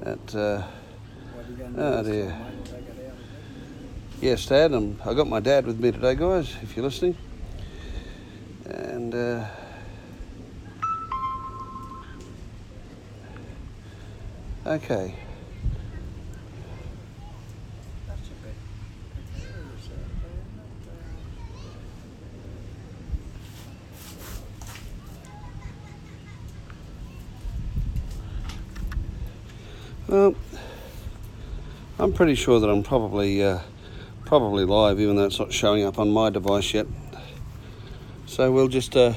At, oh dear. Yes, Dad, I got my dad with me today, guys, if you're listening. And okay. Well, I'm pretty sure that I'm probably live, even though it's not showing up on my device yet. So we'll just we'll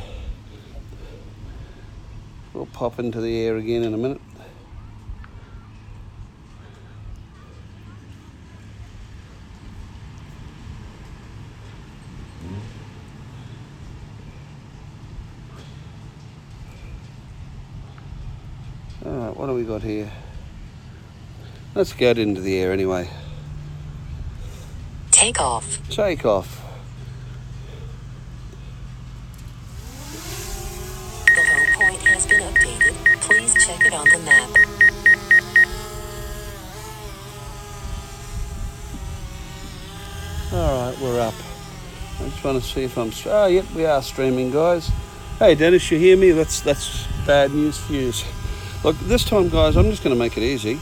pop into the air again in a minute. All right, what do we got here? Let's get into the air anyway. Take off. Take off. The home point has been updated. Please check it on the map. Alright, we're up. I just want to see if I'm... Oh, yep, we are streaming, guys. Hey, Dennis, you hear me? That's bad news for you. Look, this time, guys, I'm just going to make it easy.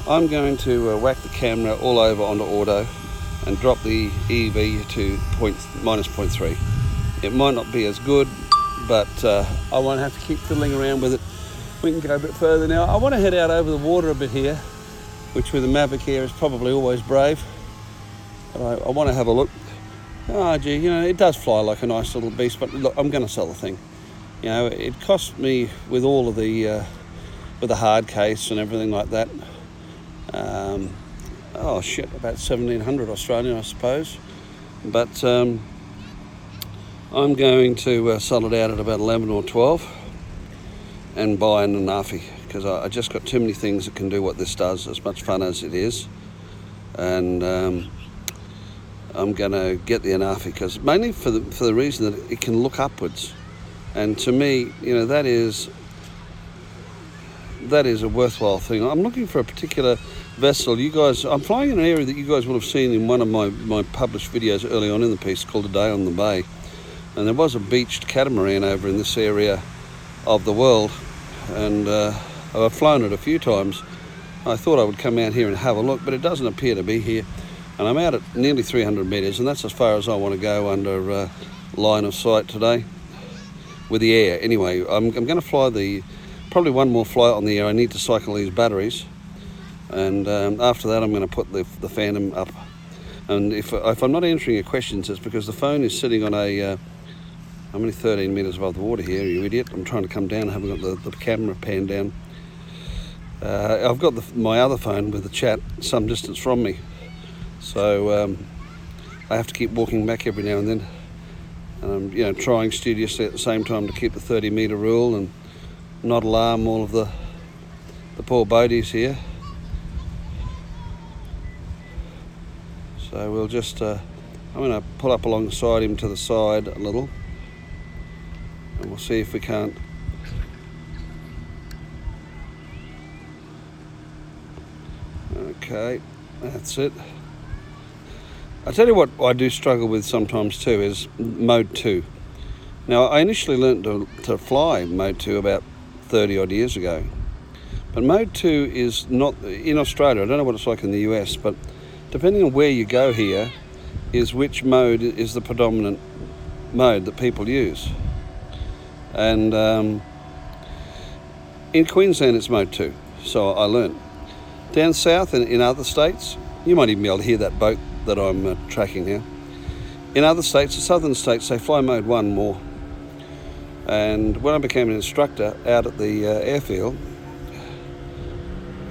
I'm going to whack the camera all over onto auto and drop the EV to minus 0.3. It might not be as good, but I won't have to keep fiddling around with it. We can go a bit further now. I want to head out over the water a bit here, which with a Mavic Air is probably always brave. But I want to have a look. Oh, gee, you know, it does fly like a nice little beast, but look, I'm going to sell the thing. You know, it cost me with all of the, with the hard case and everything like that, oh shit, about 1,700 Australian, I suppose. But I'm going to sell it out at about 11 or 12 and buy an Anafi, because I just got too many things that can do what this does, as much fun as it is. And I'm going to get the Anafi, because mainly for the reason that it can look upwards. And to me, you know, that is a worthwhile thing. I'm looking for a particular vessel. You guys, I'm flying in an area that you guys will have seen in one of my published videos early on in the piece called A Day on the Bay. And there was a beached catamaran over in this area of the world. And I've flown it a few times. I thought I would come out here and have a look, but it doesn't appear to be here. And I'm out at nearly 300 metres, and that's as far as I want to go under line of sight today with the air. Anyway, I'm going to fly probably one more flight on the air. I need to cycle these batteries, and after that I'm going to put the Phantom up. And if I'm not answering your questions, it's because the phone is sitting on a I'm only 13 metres above the water here, you idiot. I'm trying to come down. I haven't got the camera pan down. I've got my other phone with the chat some distance from me, so I have to keep walking back every now and then, and I'm, you know, trying studiously at the same time to keep the 30-metre rule and not alarm all of the poor boaties here. So we'll just I'm going to pull up alongside him to the side a little, and we'll see if we can't okay, that's it. I tell you what I do struggle with sometimes too is mode 2. Now, I initially learnt to fly mode 2 about 30 odd years ago, but mode 2 is not in Australia. I don't know what it's like in the US, but depending on where you go here is which mode is the predominant mode that people use. And in Queensland it's mode 2, so I learnt. Down south in other states, you might even be able to hear that boat that I'm tracking now. In other states, the southern states, they fly mode 1 more. And when I became an instructor out at the airfield,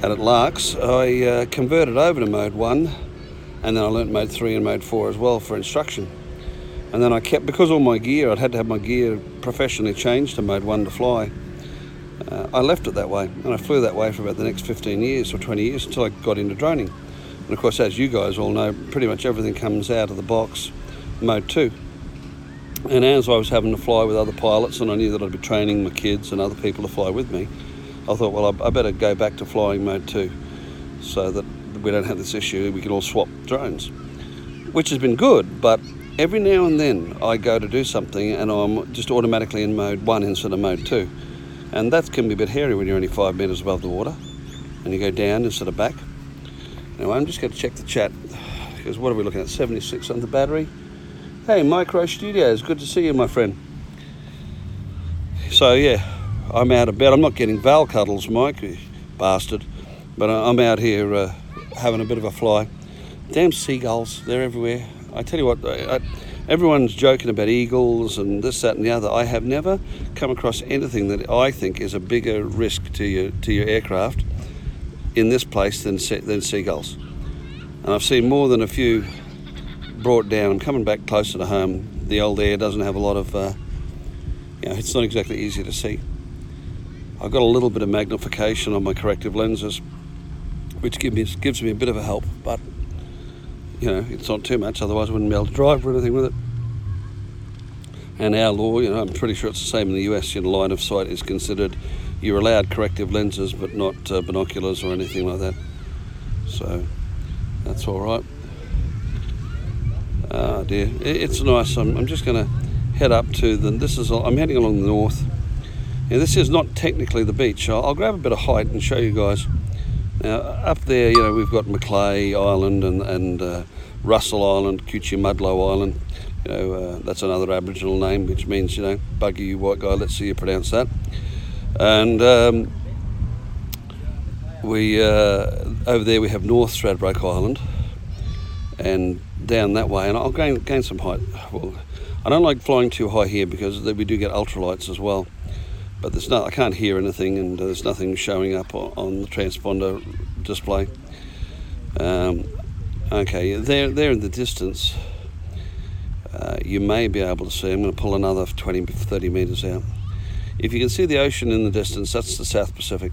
out at Larks, I converted over to mode 1, and then I learnt mode 3 and mode 4 as well for instruction. And then I kept, because all my gear, I'd had to have my gear professionally changed to mode 1 to fly. I left it that way, and I flew that way for about the next 15 years or 20 years until I got into droning. And of course, as you guys all know, pretty much everything comes out of the box mode 2. And as I was having to fly with other pilots, and I knew that I'd be training my kids and other people to fly with me, I thought, well, I better go back to flying mode 2 so that we don't have this issue. We can all swap drones, which has been good, but every now and then I go to do something and I'm just automatically in mode 1 instead of mode 2. And that can be a bit hairy when you're only 5 metres above the water and you go down instead of back. Anyway, I'm just going to check the chat, because what are we looking at, 76 on the battery. Hey, Micro Studios, good to see you, my friend. So yeah, I'm out of bed. I'm not getting Val cuddles, Mike, you bastard, but I'm out here having a bit of a fly. Damn seagulls, they're everywhere. I tell you what, everyone's joking about eagles and this, that and the other. I have never come across anything that I think is a bigger risk to your aircraft in this place than seagulls. And I've seen more than a few brought down. I'm coming back closer to home. The old air doesn't have a lot of, it's not exactly easy to see. I've got a little bit of magnification on my corrective lenses, which gives me a bit of a help, but it's not too much, otherwise I wouldn't be able to drive or anything with it. And our law, I'm pretty sure it's the same in the US, line of sight is considered, you're allowed corrective lenses but not binoculars or anything like that. So that's all right. Oh dear, it's nice. I'm just going to head up to I'm heading along the north. Now this is not technically the beach. I'll grab a bit of height and show you guys. Now up there, we've got Maclay Island and Russell Island, Cuchimudlo Island. That's another Aboriginal name, which means, buggy you white guy, let's see you pronounce that. And over there we have North Stradbroke Island, and down that way, and I'll gain some height. Well, I don't like flying too high here because we do get ultralights as well, but I can't hear anything, and there's nothing showing up on the transponder display. Okay, there in the distance, you may be able to see, I'm going to pull another 20-30 metres out. If you can see the ocean in the distance, that's the South Pacific.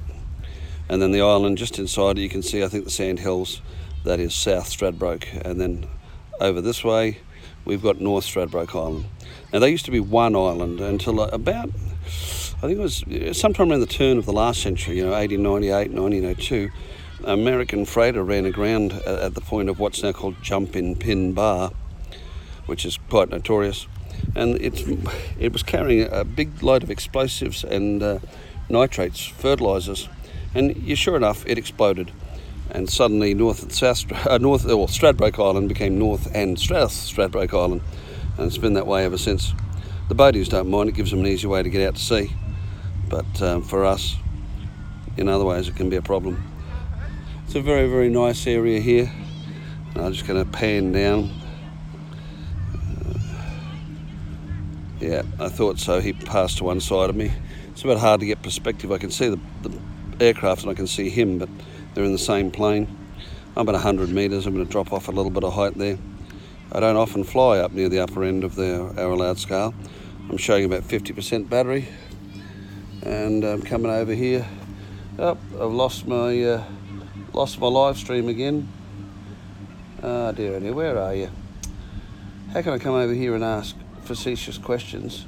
And then the island just inside it, you can see, I think, the Sand Hills, that is South Stradbroke. And then over this way, we've got North Stradbroke Island. Now, they used to be one island until about, I think it was sometime around the turn of the last century, 1898, 1902, American freighter ran aground at the point of what's now called Jump-In Pin Bar, which is quite notorious. And it was carrying a big load of explosives and nitrates, fertilizers, and sure enough, it exploded. And suddenly Stradbroke Island became North and South Stradbroke Island, and it's been that way ever since. The boaties don't mind, it gives them an easy way to get out to sea, but for us, in other ways, it can be a problem. It's a very, very nice area here. I'm just going to pan down. Yeah, I thought so. He passed to one side of me. It's a bit hard to get perspective. I can see the aircraft and I can see him, but they're in the same plane. I'm at 100 metres. I'm going to drop off a little bit of height there. I don't often fly up near the upper end of our allowed scale. I'm showing about 50% battery, and I'm coming over here. Oh, I've lost my live stream again. Oh dear, where are you? How can I come over here and ask facetious questions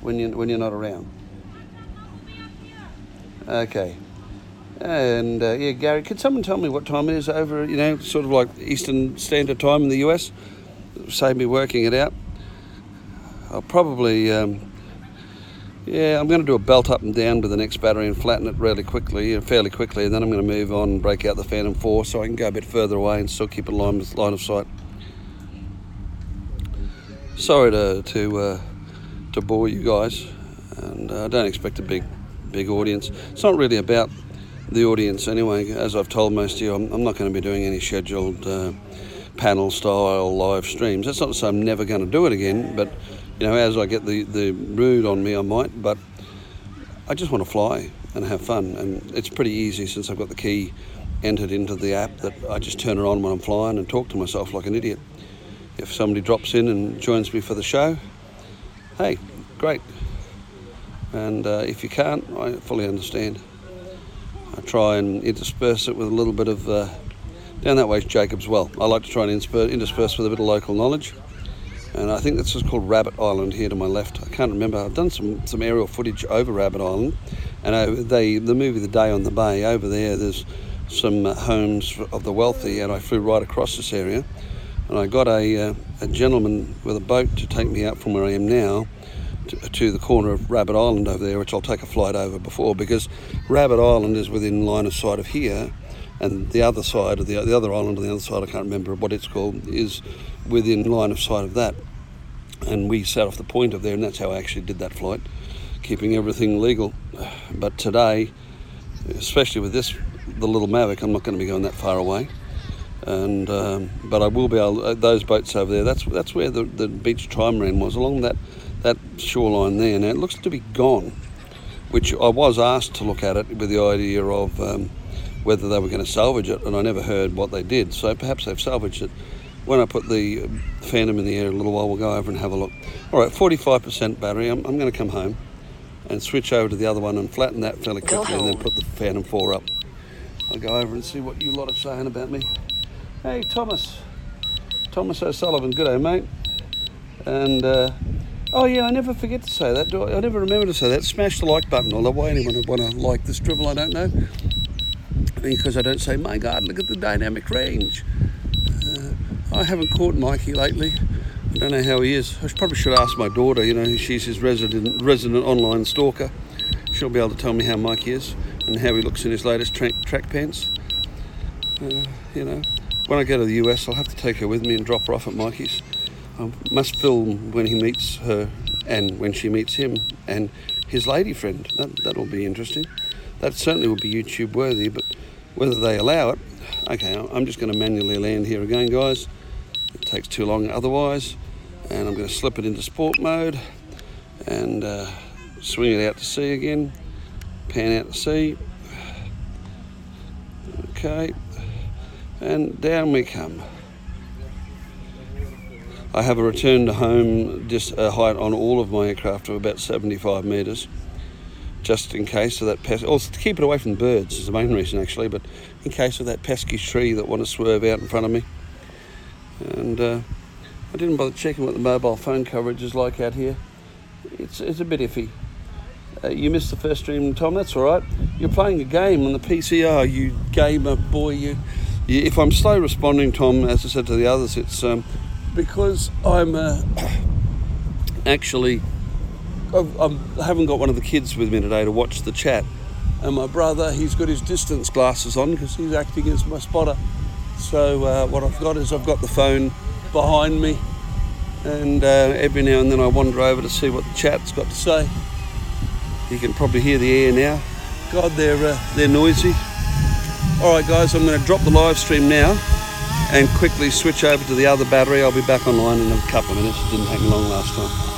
when you're not around? Okay. And yeah, Gary, could someone tell me what time it is over, sort of like Eastern Standard Time in the US? Save me working it out. I'll probably, I'm going to do a belt up and down with the next battery and flatten it fairly quickly, and then I'm going to move on and break out the Phantom 4 so I can go a bit further away and still keep it line of sight. Sorry to bore you guys, and I don't expect a big audience. It's not really about the audience anyway. As I've told most of you, I'm not going to be doing any scheduled panel style live streams. That's not to say I'm never going to do it again, but as I get the mood on me, I might. But I just want to fly and have fun, and it's pretty easy since I've got the key entered into the app that I just turn it on when I'm flying and talk to myself like an idiot. If somebody drops in and joins me for the show, hey, great. And if you can't, I fully understand. I try and intersperse it with a little bit of, down that way is Jacob's Well. I like to try and intersperse with a bit of local knowledge. And I think this is called Rabbit Island here to my left. I can't remember. I've done some aerial footage over Rabbit Island, And the movie The Day on the Bay, over there's some homes of the wealthy, and I flew right across this area, and I got a gentleman with a boat to take me out from where I am now to the corner of Rabbit Island over there, which I'll take a flight over before, because Rabbit Island is within line of sight of here, and the other side of the other island on the other side, I can't remember what it's called, is within line of sight of that. And we sat off the point of there, and that's how I actually did that flight, keeping everything legal. But today, especially with the little Mavic, I'm not going to be going that far away. And but I will be able. Those boats over there, that's where the beach trimaran was, along that shoreline there. Now it looks to be gone, which I was asked to look at it with the idea of whether they were going to salvage it, and I never heard what they did. So perhaps they've salvaged it. When I put the Phantom in the air a little while, we'll go over and have a look. All right, 45% battery. I'm going to come home and switch over to the other one and flatten that fairly quickly, and then put the Phantom 4 up. I'll go over and see what you lot are saying about me. Hey, Thomas O'Sullivan, good day, mate. And oh yeah, I never forget to say that. I never remember to say that. Smash the like button, although why anyone would want to like this drivel, I don't know. Because I don't say, my God, look at the dynamic range. I haven't caught Mikey lately. I don't know how he is. I probably should ask my daughter, she's his resident online stalker. She'll be able to tell me how Mikey is and how he looks in his latest track pants. When I go to the US, I'll have to take her with me and drop her off at Mikey's. I must film when he meets her and when she meets him and his lady friend. That'll be interesting. That certainly will be YouTube worthy, but whether they allow it, okay, I'm just going to manually land here again, guys. It takes too long otherwise, and I'm going to slip it into sport mode and swing it out to sea again, pan out to sea. Okay, and down we come. I have a return to home height on all of my aircraft of about 75 metres, just in case of that pest. Also to keep it away from birds is the main reason actually, but in case of that pesky tree that want to swerve out in front of me. And I didn't bother checking what the mobile phone coverage is like out here. It's a bit iffy. You missed the first stream, Tom, that's all right. You're playing a game on the PCR, you gamer boy. If I'm slow responding, Tom, as I said to the others, it's because I'm actually, I haven't got one of the kids with me today to watch the chat. And my brother, he's got his distance glasses on because he's acting as my spotter. So what I've got is I've got the phone behind me, and every now and then I wander over to see what the chat's got to say. You can probably hear the air now. God, they're noisy. All right, guys, I'm going to drop the live stream now and quickly switch over to the other battery. I'll be back online in a couple of minutes. It didn't take me long last time.